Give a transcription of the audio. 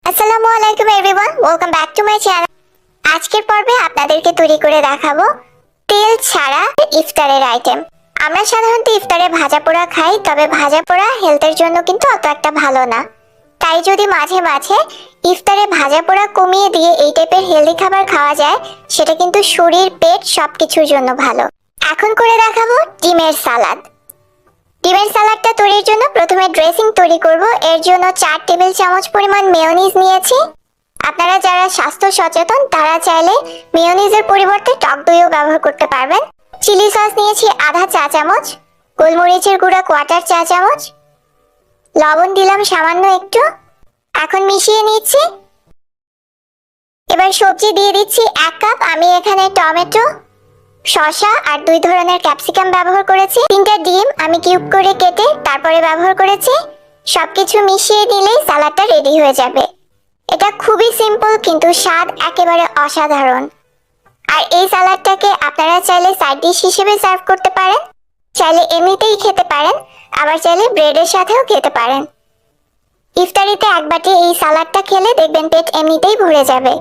আসসালামু আলাইকুম everyone, welcome back to my channel. আজকের পর্বে আপনাদেরকে তৈরি করে দেখাবো তেল ছাড়া ইফতারের আইটেম। আমরা সাধারণত ইফতারে ভাজা পোড়া খাই, তবে ভাজা পোড়া হেলথের জন্য কিন্তু অত একটা ভালো না। তাই যদি মাঝে মাঝে ইফতারে ভাজা পোড়া কমিয়ে দিয়ে এই টাইপের হেলদি খাবার খাওয়া যায়, সেটা কিন্তু শরীর, পেট সবকিছুর জন্য ভালো। এখন করে দেখাবো ডিমের সালাদ। ডিমের সালাডটা তৈরির জন্য প্রথমে ড্রেসিং তৈরি করব। এর জন্য 4 টেবিল চামচ পরিমাণ মেয়োনিজ নিয়েছি। আপনারা যারা স্বাস্থ্য সচেতন তারা চাইলে মেয়োনিজের পরিবর্তে টক দইও ব্যবহার করতে পারবেন। চিলি সস নিয়েছি আধা চা চামচ, গোলমরিচের গুঁড়া 1/4 চা চামচ, লবণ দিলাম সামান্য একটু। এখন মিশিয়ে নিচ্ছি। এবার সবজি দিয়ে দিচ্ছি 1 কাপ। আমি এখানে টমেটো, শসা আর 2 ধরনের ক্যাপসিকাম ব্যবহার করেছি। 3টা ডিম আমি কিউব করে কেটে তারপরে ব্যবহার করেছি। সবকিছু মিশিয়ে দিলেই সালাডটা রেডি হয়ে যাবে। এটা খুবই সিম্পল, কিন্তু স্বাদ একেবারে অসাধারণ। আর এই সালাডটাকে আপনারা চাইলে সাইড ডিশ হিসেবে সার্ভ করতে পারেন, চাইলে এমনিতেই খেতে পারেন, আবার চাইলে ব্রেডের সাথেও খেতে পারেন। ইফতারিতে এক বাটি এই সালাডটা খেলে দেখবেন পেট এমনিতেই ভরে যাবে।